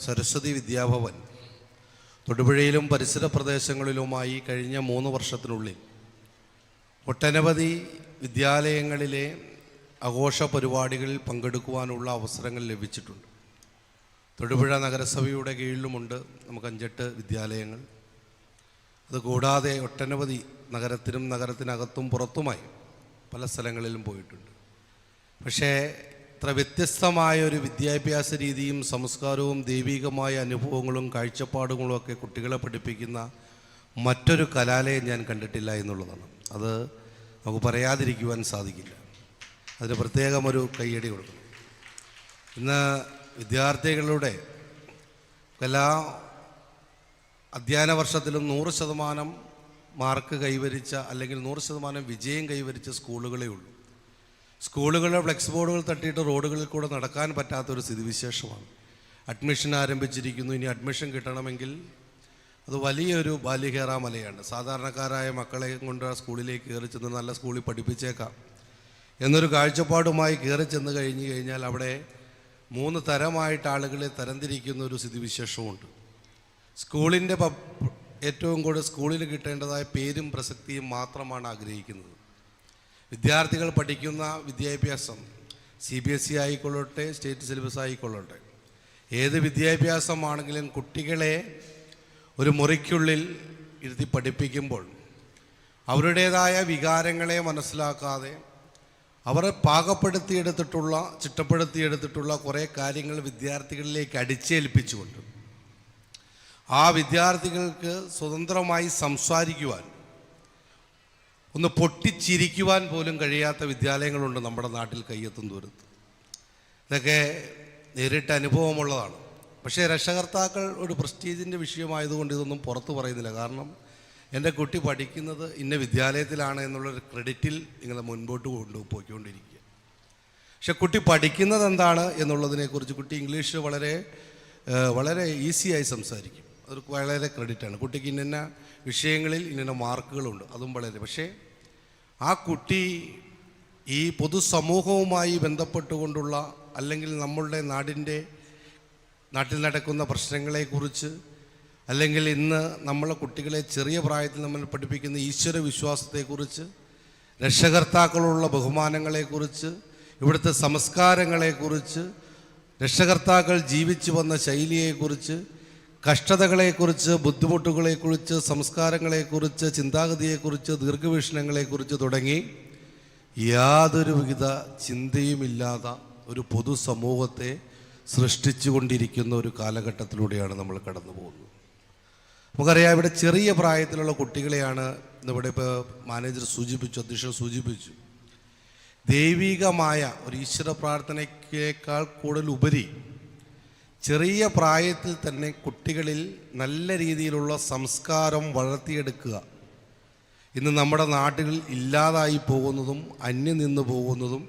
സരസ്വതി വിദ്യാഭവൻ തൊടുപുഴയിലും പരിസര പ്രദേശങ്ങളിലുമായി കഴിഞ്ഞ 3 വർഷത്തിനുള്ളിൽ ഒട്ടനവധി വിദ്യാലയങ്ങളിലെ ആഘോഷ പരിപാടികളിൽ പങ്കെടുക്കുവാനുള്ള അവസരങ്ങൾ ലഭിച്ചിട്ടുണ്ട്. തൊടുപുഴ നഗരസഭയുടെ കീഴിലുമുണ്ട് നമുക്ക് 5-8 വിദ്യാലയങ്ങൾ. അതുകൂടാതെ ഒട്ടനവധി നഗരത്തിനും നഗരത്തിനകത്തും പുറത്തുമായി പല സ്ഥലങ്ങളിലും പോയിട്ടുണ്ട്. പക്ഷേ ഇത്ര വ്യത്യസ്തമായ ഒരു വിദ്യാഭ്യാസ രീതിയും സംസ്കാരവും ദൈവികമായ അനുഭവങ്ങളും കാഴ്ചപ്പാടുകളും ഒക്കെ കുട്ടികളെ പഠിപ്പിക്കുന്ന മറ്റൊരു കലാലയം ഞാൻ കണ്ടിട്ടില്ല എന്നുള്ളതാണ്. അത് നമുക്ക് പറയാതിരിക്കുവാൻ സാധിക്കില്ല. അതിന് പ്രത്യേകം ഒരു കയ്യടി കൊടുക്കണം. ഇന്ന് വിദ്യാർത്ഥികളുടെ എല്ലാ അധ്യയന വർഷത്തിലും 100% മാർക്ക് കൈവരിച്ച അല്ലെങ്കിൽ 100% വിജയം കൈവരിച്ച സ്കൂളുകളേ ഉള്ളൂ. സ്കൂളുകളിലെ ഫ്ലെക്സ് ബോർഡുകൾ തട്ടിയിട്ട് റോഡുകളിൽ കൂടെ നടക്കാൻ പറ്റാത്തൊരു സ്ഥിതിവിശേഷമാണ്. അഡ്മിഷൻ ആരംഭിച്ചിരിക്കുന്നു. ഇനി അഡ്മിഷൻ കിട്ടണമെങ്കിൽ അത് വലിയൊരു ബാല്യകേറാ മലയാണ്. സാധാരണക്കാരായ മക്കളെ കൊണ്ട് ആ സ്കൂളിലേക്ക് കയറി ചെന്ന് നല്ല സ്കൂളിൽ പഠിപ്പിച്ചേക്കാം എന്നൊരു കാഴ്ചപ്പാടുമായി കയറി ചെന്ന് കഴിഞ്ഞാൽ അവിടെ 3 തരമായിട്ട് ആളുകളെ തരംതിരിക്കുന്ന ഒരു സ്ഥിതിവിശേഷമുണ്ട്. സ്കൂളിൻ്റെ ഏറ്റവും കൂടുതൽ സ്കൂളിൽ കിട്ടേണ്ടതായ പേരും പ്രസക്തിയും മാത്രമാണ് ആഗ്രഹിക്കുന്നത്. വിദ്യാർത്ഥികൾ പഠിക്കുന്ന വിദ്യാഭ്യാസം CBSE ആയിക്കൊള്ളട്ടെ, സ്റ്റേറ്റ് സിലബസ് ആയിക്കൊള്ളട്ടെ, ഏത് വിദ്യാഭ്യാസമാണെങ്കിലും കുട്ടികളെ ഒരു മുറിക്കുള്ളിൽ ഇരുത്തി പഠിപ്പിക്കുമ്പോൾ അവരുടേതായ വികാരങ്ങളെ മനസ്സിലാക്കാതെ അവരെ പാകപ്പെടുത്തിയെടുത്തിട്ടുള്ള ചിട്ടപ്പെടുത്തിയെടുത്തിട്ടുള്ള കുറേ കാര്യങ്ങൾ വിദ്യാർത്ഥികളിലേക്ക് അടിച്ചേൽപ്പിച്ചുകൊണ്ട് ആ വിദ്യാർത്ഥികൾക്ക് സ്വതന്ത്രമായി സംസാരിക്കുവാൻ, ഒന്ന് പൊട്ടിച്ചിരിക്കുവാൻ പോലും കഴിയാത്ത വിദ്യാലയങ്ങളുണ്ട് നമ്മുടെ നാട്ടിൽ കയ്യെത്തും ദൂരത്ത്. ഇതൊക്കെ നേരിട്ട അനുഭവമുള്ളതാണ്. പക്ഷേ രക്ഷകർത്താക്കൾ ഒരു പ്രസ്റ്റീജിൻ്റെ വിഷയമായതുകൊണ്ട് ഇതൊന്നും പുറത്തു പറയുന്നില്ല. കാരണം എൻ്റെ കുട്ടി പഠിക്കുന്നത് ഇന്ന വിദ്യാലയത്തിലാണ് എന്നുള്ളൊരു ക്രെഡിറ്റിൽ നിങ്ങൾ മുൻപോട്ട് കൊണ്ടുപോയിക്കൊണ്ടിരിക്കുക. പക്ഷെ കുട്ടി പഠിക്കുന്നത് എന്താണ് എന്നുള്ളതിനെക്കുറിച്ച് കുട്ടി ഇംഗ്ലീഷ് വളരെ ഈസിയായി സംസാരിക്കും. അത് വളരെ ക്രെഡിറ്റാണ്. കുട്ടിക്ക് ഇന്ന വിഷയങ്ങളിൽ ഇന്ന മാർക്കുകളുണ്ട്, അതും വളരെ. പക്ഷേ ആ കുട്ടി ഈ പൊതുസമൂഹവുമായി ബന്ധപ്പെട്ടുകൊണ്ടുള്ള അല്ലെങ്കിൽ നമ്മളുടെ നാട്ടിൽ നടക്കുന്ന പ്രശ്നങ്ങളെക്കുറിച്ച്, അല്ലെങ്കിൽ ഇന്ന് നമ്മളെ കുട്ടികളെ ചെറിയ പ്രായത്തിൽ നമ്മൾ പഠിപ്പിക്കുന്ന ഈശ്വര വിശ്വാസത്തെക്കുറിച്ച്, രക്ഷകർത്താക്കളുള്ള ബഹുമാനങ്ങളെക്കുറിച്ച്, ഇവിടുത്തെ സംസ്കാരങ്ങളെക്കുറിച്ച്, രക്ഷകർത്താക്കൾ ജീവിച്ചു വന്ന ശൈലിയെക്കുറിച്ച്, കഷ്ടതകളെക്കുറിച്ച്, ബുദ്ധിമുട്ടുകളെക്കുറിച്ച്, സംസ്കാരങ്ങളെക്കുറിച്ച്, ചിന്താഗതിയെക്കുറിച്ച്, ദീർഘവീക്ഷണങ്ങളെക്കുറിച്ച് തുടങ്ങി യാതൊരുവിധ ചിന്തയുമില്ലാത്ത ഒരു പൊതുസമൂഹത്തെ സൃഷ്ടിച്ചു കൊണ്ടിരിക്കുന്ന ഒരു കാലഘട്ടത്തിലൂടെയാണ് നമ്മൾ കടന്നു പോകുന്നത്. നമുക്കറിയാം, ഇവിടെ ചെറിയ പ്രായത്തിലുള്ള കുട്ടികളെയാണ് ഇവിടെ ഇപ്പോൾ മാനേജർ അധ്യക്ഷൻ സൂചിപ്പിച്ചു. ദൈവികമായ ഒരു ഈശ്വര പ്രാർത്ഥനയ്ക്കേക്കാൾ കൂടുതൽ ഉപരി ചെറിയ പ്രായത്തിൽ തന്നെ കുട്ടികളിൽ നല്ല രീതിയിലുള്ള സംസ്കാരം വളർത്തിയെടുക്കുക ഇന്ന് നമ്മുടെ നാടുകളിൽ ഇല്ലാതായി പോകുന്നതും അന്യം നിന്ന് പോകുന്നതും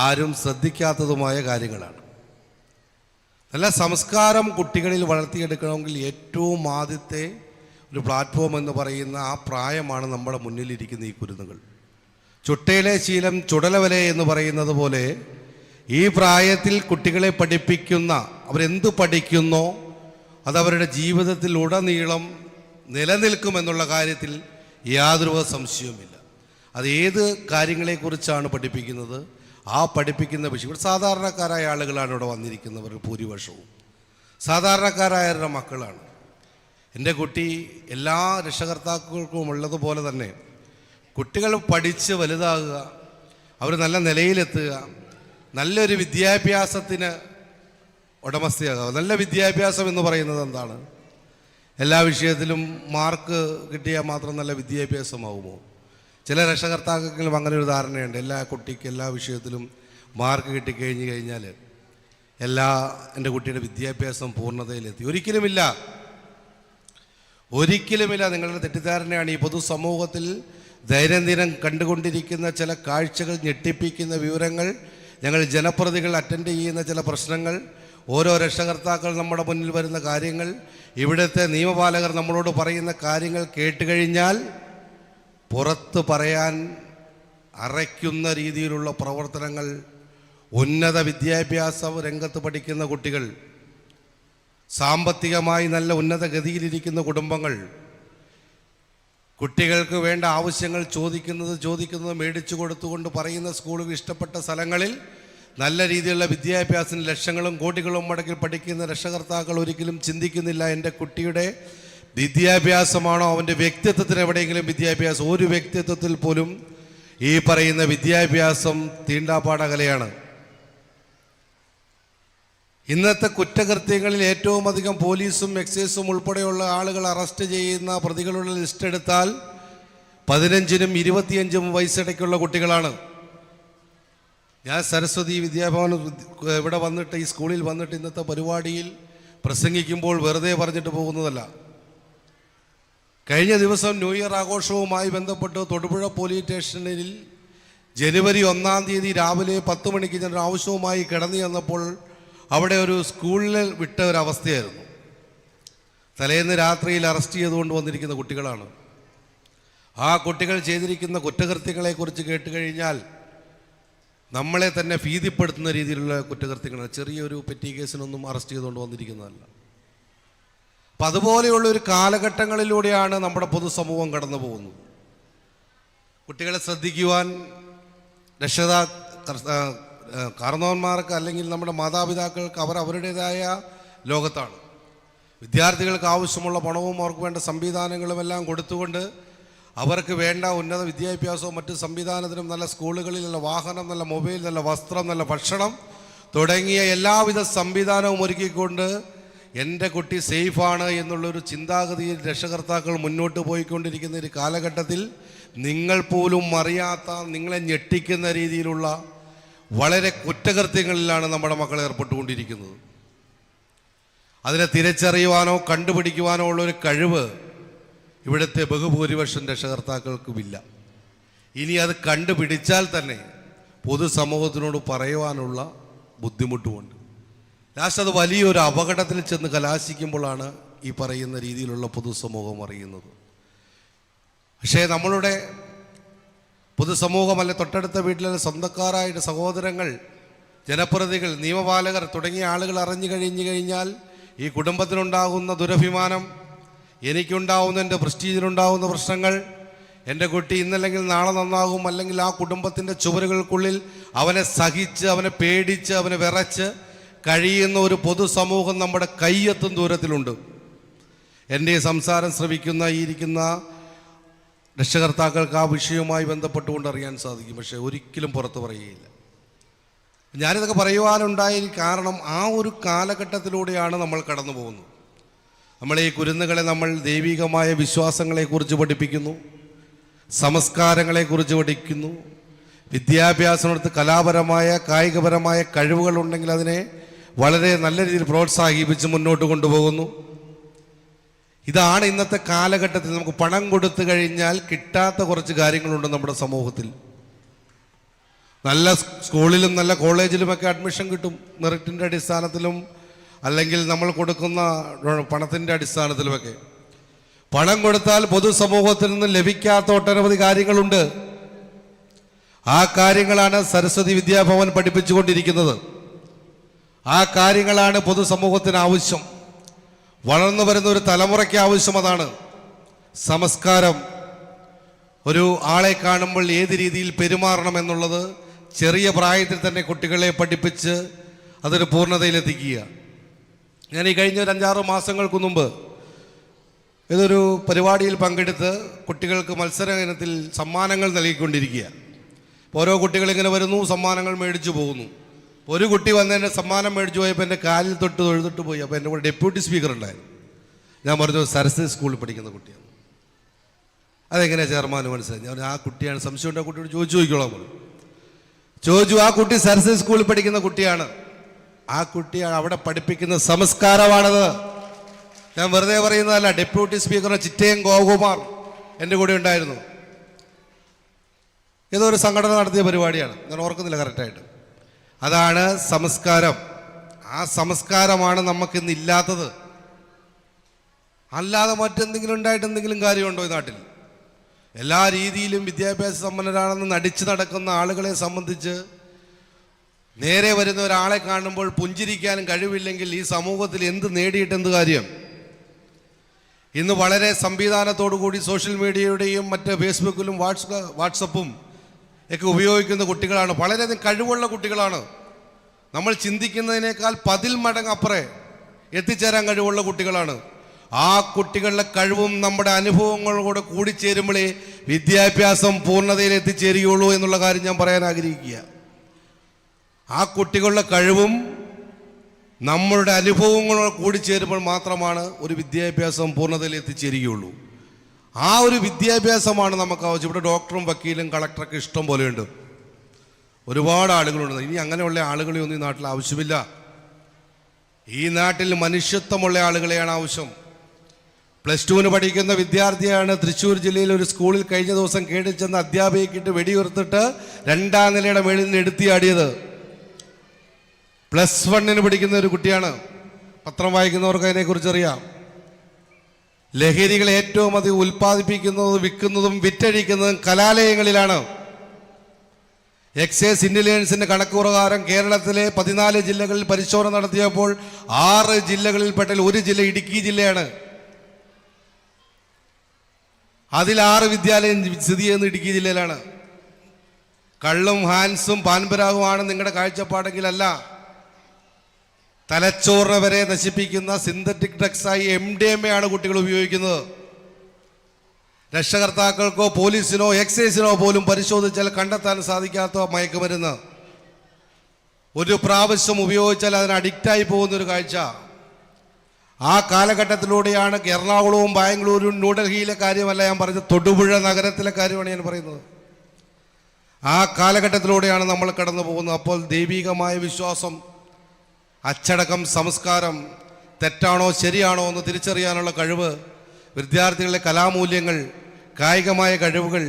ആരും ശ്രദ്ധിക്കാത്തതുമായ കാര്യങ്ങളാണ്. നല്ല സംസ്കാരം കുട്ടികളിൽ വളർത്തിയെടുക്കണമെങ്കിൽ ഏറ്റവും ആദ്യത്തെ ഒരു പ്ലാറ്റ്ഫോം എന്ന് പറയുന്ന ആ പ്രായമാണ് നമ്മുടെ മുന്നിലിരിക്കുന്ന ഈ കുരുന്നുകൾ. ചുട്ടയിലെ ശീലം ചുടലവലെ എന്ന് പറയുന്നത് പോലെ ഈ പ്രായത്തിൽ കുട്ടികളെ പഠിപ്പിക്കുന്ന, അവരെന്ത് പഠിക്കുന്നോ അതവരുടെ ജീവിതത്തിൽ ഉടനീളം നിലനിൽക്കുമെന്നുള്ള കാര്യത്തിൽ യാതൊരു സംശയവുമില്ല. അത് ഏത് കാര്യങ്ങളെക്കുറിച്ചാണ് പഠിപ്പിക്കുന്നത്, ആ പഠിപ്പിക്കുന്ന വിഷയം. ഇവിടെ സാധാരണക്കാരായ ആളുകളാണ് ഇവിടെ വന്നിരിക്കുന്നവർ, ഭൂരിപക്ഷവും സാധാരണക്കാരായവരുടെ മക്കളാണ്. എൻ്റെ കുട്ടി എല്ലാ രക്ഷകർത്താക്കൾക്കും ഉള്ളതുപോലെ തന്നെ കുട്ടികൾ പഠിച്ച് വലുതാകുക, അവർ നല്ല നിലയിലെത്തുക, നല്ലൊരു വിദ്യാഭ്യാസത്തിന് ഉടമസ്ഥയാകുക. നല്ല വിദ്യാഭ്യാസം എന്ന് പറയുന്നത് എന്താണ്? എല്ലാ വിഷയത്തിലും മാർക്ക് കിട്ടിയാൽ മാത്രം നല്ല വിദ്യാഭ്യാസമാകുമോ? ചില രക്ഷകർത്താക്കൾക്കും അങ്ങനെ ഒരു ധാരണയുണ്ട്. എല്ലാ വിഷയത്തിലും മാർക്ക് കിട്ടിക്കഴിഞ്ഞു കഴിഞ്ഞാൽ എൻ്റെ കുട്ടിയുടെ വിദ്യാഭ്യാസം പൂർണ്ണതയിലെത്തി. ഒരിക്കലുമില്ല. നിങ്ങളുടെ തെറ്റിദ്ധാരണയാണ്. ഈ പൊതുസമൂഹത്തിൽ ദൈനംദിനം കണ്ടുകൊണ്ടിരിക്കുന്ന ചില കാഴ്ചകൾ, ഞെട്ടിപ്പിക്കുന്ന വിവരങ്ങൾ, ഞങ്ങൾ ജനപ്രതികൾ അറ്റൻഡ് ചെയ്യുന്ന ചില പ്രശ്നങ്ങൾ, ഓരോ രക്ഷകർത്താക്കൾ നമ്മുടെ മുന്നിൽ വരുന്ന കാര്യങ്ങൾ, ഇവിടുത്തെ നിയമപാലകർ നമ്മളോട് പറയുന്ന കാര്യങ്ങൾ കേട്ടുകഴിഞ്ഞാൽ പുറത്ത് പറയാൻ അറയ്ക്കുന്ന രീതിയിലുള്ള പ്രവർത്തനങ്ങൾ ഉന്നത വിദ്യാഭ്യാസ രംഗത്ത് പഠിക്കുന്ന കുട്ടികൾ, സാമ്പത്തികമായി നല്ല ഉന്നത ഗതിയിലിരിക്കുന്ന കുടുംബങ്ങൾ കുട്ടികൾക്ക് വേണ്ട ആവശ്യങ്ങൾ ചോദിക്കുന്നത് മേടിച്ചു കൊടുത്തുകൊണ്ട് പറയുന്ന സ്കൂളുകൾ ഇഷ്ടപ്പെട്ട സ്ഥലങ്ങളിൽ നല്ല രീതിയിലുള്ള വിദ്യാഭ്യാസത്തിന് ലക്ഷങ്ങളും കോടികളും മുടക്കി പഠിക്കുന്ന രക്ഷകർത്താക്കൾ ഒരിക്കലും ചിന്തിക്കുന്നില്ല എൻ്റെ കുട്ടിയുടെ വിദ്യാഭ്യാസമാണോ, അവൻ്റെ വ്യക്തിത്വത്തിന് എവിടെയെങ്കിലും വിദ്യാഭ്യാസം. ഒരു വ്യക്തിത്വത്തിൽ പോലും ഈ പറയുന്ന വിദ്യാഭ്യാസം തീണ്ടാപ്പാടകലയാണ്. ഇന്നത്തെ കുറ്റകൃത്യങ്ങളിൽ ഏറ്റവും അധികം പോലീസും എക്സൈസും ഉൾപ്പെടെയുള്ള ആളുകൾ അറസ്റ്റ് ചെയ്യുന്ന പ്രതികളുടെ ലിസ്റ്റ് എടുത്താൽ 15-നും 25-നും വയസ്സിടയ്ക്കുള്ള കുട്ടികളാണ്. ഞാൻ സരസ്വതി വിദ്യാഭവൻ ഇവിടെ വന്നിട്ട്, ഈ സ്കൂളിൽ വന്നിട്ട് ഇന്നത്തെ പരിപാടിയിൽ പ്രസംഗിക്കുമ്പോൾ വെറുതെ പറഞ്ഞിട്ട് പോകുന്നതല്ല. കഴിഞ്ഞ ദിവസം ന്യൂ ഇയർ ആഘോഷവുമായി ബന്ധപ്പെട്ട് തൊടുപുഴ പോലീസ് സ്റ്റേഷനിൽ ജനുവരി 1-ാം തീയതി രാവിലെ 10 മണിക്ക് ഞാൻ ആവശ്യവുമായി കിടന്നു ചെന്നപ്പോൾ അവിടെ ഒരു സ്കൂളിൽ വിട്ട ഒരവസ്ഥയായിരുന്നു. തലേന്ന് രാത്രിയിൽ അറസ്റ്റ് ചെയ്തുകൊണ്ട് വന്നിരിക്കുന്ന കുട്ടികളാണ്. ആ കുട്ടികൾ ചെയ്തിരിക്കുന്ന കുറ്റകൃത്യങ്ങളെക്കുറിച്ച് കേട്ടുകഴിഞ്ഞാൽ നമ്മളെ തന്നെ ഭീതിപ്പെടുത്തുന്ന രീതിയിലുള്ള കുറ്റകൃത്യങ്ങൾ. ചെറിയൊരു പെറ്റി കേസിനൊന്നും അറസ്റ്റ് ചെയ്തുകൊണ്ട് വന്നിരിക്കുന്നതല്ല. അപ്പം അതുപോലെയുള്ള ഒരു കാലഘട്ടങ്ങളിലൂടെയാണ് നമ്മുടെ പൊതുസമൂഹം കടന്നു പോകുന്നത്. കുട്ടികളെ ശ്രദ്ധിക്കുവാൻ കാരണവന്മാർക്ക് അല്ലെങ്കിൽ നമ്മുടെ മാതാപിതാക്കൾക്ക് അവരുടേതായ ലോകത്താണ്. വിദ്യാർത്ഥികൾക്ക് ആവശ്യമുള്ള പണവും അവർക്ക് വേണ്ട സംവിധാനങ്ങളും എല്ലാം കൊടുത്തുകൊണ്ട് അവർക്ക് വേണ്ട ഉന്നത വിദ്യാഭ്യാസവും മറ്റ് സംവിധാനത്തിനും നല്ല സ്കൂളുകളിൽ നല്ല വാഹനം, നല്ല മൊബൈൽ, നല്ല വസ്ത്രം, നല്ല ഭക്ഷണം തുടങ്ങിയ എല്ലാവിധ സംവിധാനവും ഒരുക്കിക്കൊണ്ട് എൻ്റെ കുട്ടി സേഫാണ് എന്നുള്ളൊരു ചിന്താഗതിയിൽ രക്ഷകർത്താക്കൾ മുന്നോട്ട് പോയിക്കൊണ്ടിരിക്കുന്ന ഒരു കാലഘട്ടത്തിൽ നിങ്ങൾ പോലും അറിയാത്ത, നിങ്ങളെ ഞെട്ടിക്കുന്ന രീതിയിലുള്ള വളരെ കുറ്റകൃത്യങ്ങളിലാണ് നമ്മുടെ മക്കൾ ഏർപ്പെട്ടുകൊണ്ടിരിക്കുന്നത്. അതിനെ തിരിച്ചറിയുവാനോ കണ്ടുപിടിക്കുവാനോ ഉള്ളൊരു കഴിവ് ഇവിടുത്തെ ബഹുഭൂരിപക്ഷം രക്ഷകർത്താക്കൾക്കുമില്ല. ഇനി അത് കണ്ടുപിടിച്ചാൽ തന്നെ പൊതുസമൂഹത്തിനോട് പറയുവാനുള്ള ബുദ്ധിമുട്ടുമുണ്ട്. ലാസ്റ്റ് അത് വലിയൊരു അപകടത്തിൽ ചെന്ന് കലാശിക്കുമ്പോഴാണ് ഈ പറയുന്ന രീതിയിലുള്ള പൊതുസമൂഹം അറിയുന്നത്. പക്ഷേ നമ്മളുടെ പൊതുസമൂഹമല്ല, തൊട്ടടുത്ത വീട്ടിലെ സ്വന്തക്കാരായിട്ട് സഹോദരങ്ങൾ, ജനപ്രതിനിധികൾ, നിയമപാലകർ തുടങ്ങിയ ആളുകൾ അറിഞ്ഞു കഴിഞ്ഞാൽ ഈ കുടുംബത്തിനുണ്ടാകുന്ന ദുരഭിമാനം, എനിക്കുണ്ടാവുന്ന എൻ്റെ പ്രസ്റ്റീജിനുണ്ടാകുന്ന പ്രശ്നങ്ങൾ, എൻ്റെ കുട്ടി ഇന്നല്ലെങ്കിൽ നാളെ നന്നാകും, അല്ലെങ്കിൽ ആ കുടുംബത്തിൻ്റെ ചുവരുകൾക്കുള്ളിൽ അവനെ സഹിച്ച്, അവനെ പേടിച്ച്, അവനെ വിറച്ച് കഴിയുന്ന ഒരു പൊതുസമൂഹം നമ്മുടെ കയ്യെത്തും ദൂരത്തിലുണ്ട്. എൻ്റെ സംസാരം ശ്രവിക്കുന്ന ഈ ഇരിക്കുന്ന രക്ഷകർത്താക്കൾക്ക് ആ വിഷയവുമായി ബന്ധപ്പെട്ടുകൊണ്ട് അറിയാൻ സാധിക്കും. പക്ഷേ ഒരിക്കലും പുറത്ത് പറയുകയില്ല. ഞാനിതൊക്കെ പറയുവാനുണ്ടായ കാരണം ആ ഒരു കാലഘട്ടത്തിലൂടെയാണ് നമ്മൾ കടന്നു പോകുന്നത്. നമ്മളെ ഈ കുരുന്നുകളെ നമ്മൾ ദൈവികമായ വിശ്വാസങ്ങളെക്കുറിച്ച് പഠിപ്പിക്കുന്നു, സംസ്കാരങ്ങളെക്കുറിച്ച് പഠിക്കുന്നു, വിദ്യാഭ്യാസത്തിനടുത്ത് കലാപരമായ കായികപരമായ കഴിവുകളുണ്ടെങ്കിൽ അതിനെ വളരെ നല്ല രീതിയിൽ പ്രോത്സാഹിപ്പിച്ച് മുന്നോട്ട് കൊണ്ടുപോകുന്നു. ഇതാണ് ഇന്നത്തെ കാലഘട്ടത്തിൽ നമുക്ക് പണം കൊടുത്തു കഴിഞ്ഞാൽ കിട്ടാത്ത കുറച്ച് കാര്യങ്ങളുണ്ട് നമ്മുടെ സമൂഹത്തിൽ. നല്ല സ്കൂളിലും നല്ല കോളേജിലുമൊക്കെ അഡ്മിഷൻ കിട്ടും, മെറിറ്റിൻ്റെ അടിസ്ഥാനത്തിലും അല്ലെങ്കിൽ നമ്മൾ കൊടുക്കുന്ന പണത്തിൻ്റെ അടിസ്ഥാനത്തിലുമൊക്കെ. പണം കൊടുത്താൽ പൊതുസമൂഹത്തിൽ നിന്ന് ലഭിക്കാത്ത ഒട്ടനവധി കാര്യങ്ങളുണ്ട്. ആ കാര്യങ്ങളാണ് സരസ്വതി വിദ്യാഭവൻ പഠിപ്പിച്ചുകൊണ്ടിരിക്കുന്നത്. ആ കാര്യങ്ങളാണ് പൊതുസമൂഹത്തിന് ആവശ്യം. വളർന്നു വരുന്ന ഒരു തലമുറയ്ക്ക് ആവശ്യം അതാണ്. സംസ്കാരം, ഒരു ആളെ കാണുമ്പോൾ ഏത് രീതിയിൽ പെരുമാറണം എന്നുള്ളത് ചെറിയ പ്രായത്തിൽ തന്നെ കുട്ടികളെ പഠിപ്പിച്ച് അതൊരു പൂർണ്ണതയിലെത്തിക്കുക. ഞാൻ ഈ കഴിഞ്ഞ ഒരു 5-6 മാസങ്ങൾക്ക് മുമ്പ് ഇതൊരു പരിപാടിയിൽ പങ്കെടുത്ത് കുട്ടികൾക്ക് മത്സര ഇനത്തിൽ സമ്മാനങ്ങൾ നൽകിക്കൊണ്ടിരിക്കുക. ഓരോ കുട്ടികളിങ്ങനെ വരുന്നു, സമ്മാനങ്ങൾ മേടിച്ചു പോകുന്നു. ഒരു കുട്ടി വന്നതിൻ്റെ സമ്മാനം മേടിച്ചു പോയപ്പോൾ എൻ്റെ കാലിൽ തൊഴുതിട്ട് പോയി. അപ്പോൾ എൻ്റെ കൂടെ ഡെപ്യൂട്ടി സ്പീക്കർ ഉണ്ടായിരുന്നു. ഞാൻ പറഞ്ഞു സരസ്വതി സ്കൂളിൽ പഠിക്കുന്ന കുട്ടിയാണ്. അതെങ്ങനെയാണ് ചെയർമാന് മനസ്സിലായി? ഞാൻ ആ കുട്ടിയാണ്, സംശയമുണ്ട്, ആ കുട്ടിയോട് ചോദിച്ചോളാം പറഞ്ഞു. ചോദിച്ചു, ആ കുട്ടി സരസ്വതി സ്കൂളിൽ പഠിക്കുന്ന കുട്ടിയാണ്. ആ കുട്ടിയാണ് അവിടെ പഠിപ്പിക്കുന്ന സംസ്കാരമാണത്. ഞാൻ വെറുതെ പറയുന്നതല്ല. ഡെപ്യൂട്ടി സ്പീക്കർ ചിറ്റയം ഗോകുമാർ എൻ്റെ കൂടെ ഉണ്ടായിരുന്നു. ഏതോ ഒരു സംഘടന നടത്തിയ പരിപാടിയാണ്, ഞാൻ ഓർക്കുന്നില്ല കറക്റ്റായിട്ട്. അതാണ് സംസ്കാരം. ആ സംസ്കാരമാണ് നമുക്കിന്നില്ലാത്തത്. അല്ലാതെ മറ്റെന്തെങ്കിലും ഉണ്ടായിട്ട് എന്തെങ്കിലും കാര്യമുണ്ടോ ഈ നാട്ടിൽ? എല്ലാ രീതിയിലും വിദ്യാഭ്യാസ സമ്പന്നരാണെന്ന് നടിച്ചു നടക്കുന്ന ആളുകളെ സംബന്ധിച്ച് നേരെ വരുന്ന ഒരാളെ കാണുമ്പോൾ പുഞ്ചിരിക്കാനും കഴിവില്ലെങ്കിൽ ഈ സമൂഹത്തിൽ എന്ത് നേടിയിട്ടെന്ത് കാര്യം? ഇന്ന് വളരെ സംവിധാനത്തോടു കൂടി സോഷ്യൽ മീഡിയയുടെയും മറ്റ് ഫേസ്ബുക്കിലും വാട്സപ്പും ഒക്കെ ഉപയോഗിക്കുന്ന കുട്ടികളാണ്. വളരെയധികം കഴിവുള്ള കുട്ടികളാണ്. നമ്മൾ ചിന്തിക്കുന്നതിനേക്കാൾ 10 മടങ്ങ് അപ്പുറേ എത്തിച്ചേരാൻ കഴിവുള്ള കുട്ടികളാണ്. ആ കുട്ടികളുടെ കഴിവും നമ്മുടെ അനുഭവങ്ങളോട് കൂടിച്ചേരുമ്പോഴേ വിദ്യാഭ്യാസം പൂർണ്ണതയിൽ എത്തിച്ചേരുകയുള്ളൂ എന്നുള്ള കാര്യം ഞാൻ പറയാൻ ആഗ്രഹിക്കുക. ആ കുട്ടികളുടെ കഴിവും നമ്മളുടെ അനുഭവങ്ങളോട് കൂടിച്ചേരുമ്പോൾ മാത്രമാണ് ഒരു വിദ്യാഭ്യാസം പൂർണ്ണതയിൽ എത്തിച്ചേരുകയുള്ളൂ. ആ ഒരു വിദ്യാഭ്യാസമാണ് നമുക്ക് ആവശ്യം. ഇവിടെ ഡോക്ടറും വക്കീലും കളക്ടറൊക്കെ ഇഷ്ടം പോലെയുണ്ട്, ഒരുപാട് ആളുകളുണ്ട്. ഇനി അങ്ങനെയുള്ള ആളുകളെയൊന്നും ഈ നാട്ടിൽ ആവശ്യമില്ല. ഈ നാട്ടിൽ മനുഷ്യത്വമുള്ള ആളുകളെയാണ് ആവശ്യം. +2 പഠിക്കുന്ന വിദ്യാർത്ഥിയാണ് തൃശ്ശൂർ ജില്ലയിൽ ഒരു സ്കൂളിൽ കഴിഞ്ഞ ദിവസം കേടി ചെന്ന അധ്യാപികയ്ക്കിട്ട് വെടിയുർത്തിട്ട് 2ാം നിലയുടെ മേളിൽ നിന്ന് എടുത്തിയാടിയത്. +1 പഠിക്കുന്ന ഒരു കുട്ടിയാണ്. പത്രം വായിക്കുന്നവർക്ക് അതിനെക്കുറിച്ച് അറിയാം. ലഹരികൾ ഏറ്റവും അധികം ഉൽപ്പാദിപ്പിക്കുന്നതും വിൽക്കുന്നതും വിറ്റഴിക്കുന്നതും കലാലയങ്ങളിലാണ്. എക്സൈസ് ഇന്റലിജൻസിന്റെ കണക്ക് പ്രകാരം കേരളത്തിലെ 14 ജില്ലകളിൽ പരിശോധന നടത്തിയപ്പോൾ 6 ജില്ലകളിൽപ്പെട്ട ഒരു ജില്ല ഇടുക്കി ജില്ലയാണ്. അതിൽ 6 വിദ്യാലയം സ്ഥിതി ചെയ്യുന്ന ഇടുക്കി ജില്ലയിലാണ്. കള്ളും ഹാൻസും പാൻപരാഗുമാണ് നിങ്ങളുടെ കാഴ്ചപ്പാടെങ്കിലല്ല. തലച്ചോറിനെ വരെ നശിപ്പിക്കുന്ന സിന്തറ്റിക് ഡ്രഗ്സായി MDMA ആണ് കുട്ടികൾ ഉപയോഗിക്കുന്നത്. രക്ഷകർത്താക്കൾക്കോ പോലീസിനോ എക്സൈസിനോ പോലും പരിശോധിച്ചാൽ കണ്ടെത്താൻ സാധിക്കാത്ത മയക്കുമരുന്ന്. ഒരു പ്രാവശ്യം ഉപയോഗിച്ചാൽ അതിന് അഡിക്റ്റായി പോകുന്നൊരു കാഴ്ച. ആ കാലഘട്ടത്തിലൂടെയാണ് എറണാകുളവും ബാംഗ്ലൂരും ന്യൂഡൽഹിയിലെ കാര്യമല്ല ഞാൻ പറഞ്ഞത്, തൊടുപുഴ നഗരത്തിലെ കാര്യമാണ് ഞാൻ പറയുന്നത്. ആ കാലഘട്ടത്തിലൂടെയാണ് നമ്മൾ കടന്നു പോകുന്നത്. അപ്പോൾ ദൈവികമായ വിശ്വാസം, അച്ചടക്കം, സംസ്കാരം, തെറ്റാണോ ശരിയാണോ എന്ന് തിരിച്ചറിയാനുള്ള കഴിവ്, വിദ്യാർത്ഥികളുടെ കലാമൂല്യങ്ങൾ, കായികമായ കഴിവുകൾ,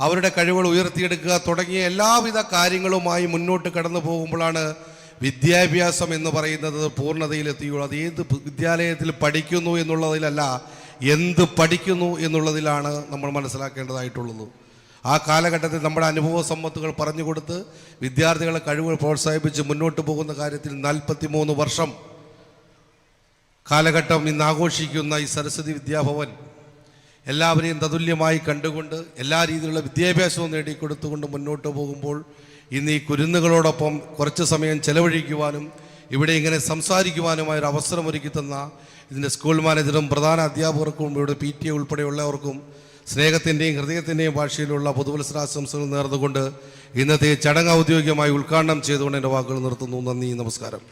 അവരുടെ കഴിവുകൾ ഉയർത്തിയെടുക്കുക തുടങ്ങിയ എല്ലാവിധ കാര്യങ്ങളുമായി മുന്നോട്ട് കടന്നു പോകുമ്പോഴാണ് വിദ്യാഭ്യാസം എന്ന് പറയുന്നത് പൂർണ്ണതയിലെത്തിയുള്ളൂ. അത് ഏത് വിദ്യാലയത്തിൽ പഠിക്കുന്നു എന്നുള്ളതിലല്ല, എന്ത് പഠിക്കുന്നു എന്നുള്ളതിലാണ് നമ്മൾ മനസ്സിലാക്കേണ്ടതായിട്ടുള്ളത്. ആ കാലഘട്ടത്തിൽ നമ്മുടെ അനുഭവ സമ്പത്തുകൾ പറഞ്ഞു കൊടുത്ത് വിദ്യാർത്ഥികളെ കഴിവുകൾ പ്രോത്സാഹിപ്പിച്ച് മുന്നോട്ട് പോകുന്ന കാര്യത്തിൽ 43 വർഷം കാലഘട്ടം ഇന്ന് ആഘോഷിക്കുന്ന ഈ സരസ്വതി വിദ്യാഭവൻ എല്ലാവരെയും തതുല്യമായി കണ്ടുകൊണ്ട് എല്ലാ രീതിയിലുള്ള വിദ്യാഭ്യാസവും നേടിക്കൊടുത്തുകൊണ്ട് മുന്നോട്ട് പോകുമ്പോൾ ഇന്ന് ഈ കുരുന്നുകളോടൊപ്പം കുറച്ച് സമയം ചെലവഴിക്കുവാനും ഇവിടെ ഇങ്ങനെ സംസാരിക്കുവാനുമായൊരു അവസരം ഒരുക്കി തന്ന ഇതിൻ്റെ സ്കൂൾ മാനേജറും പ്രധാന അധ്യാപകർക്കും ഇവിടെ PTA ഉൾപ്പെടെയുള്ളവർക്കും സ്നേഹത്തിൻ്റെയും ഹൃദയത്തിൻ്റെയും ഭാഷയിലുള്ള പുതുവത്സരാശംസകൾ നേർന്നുകൊണ്ട് ഇന്നത്തെ ചടങ്ങ് ഔദ്യോഗികമായി ഉദ്ഘാടനം ചെയ്തുകൊണ്ട് എൻ്റെ വാക്കുകൾ നിർത്തുന്നു. നന്ദി, നമസ്കാരം.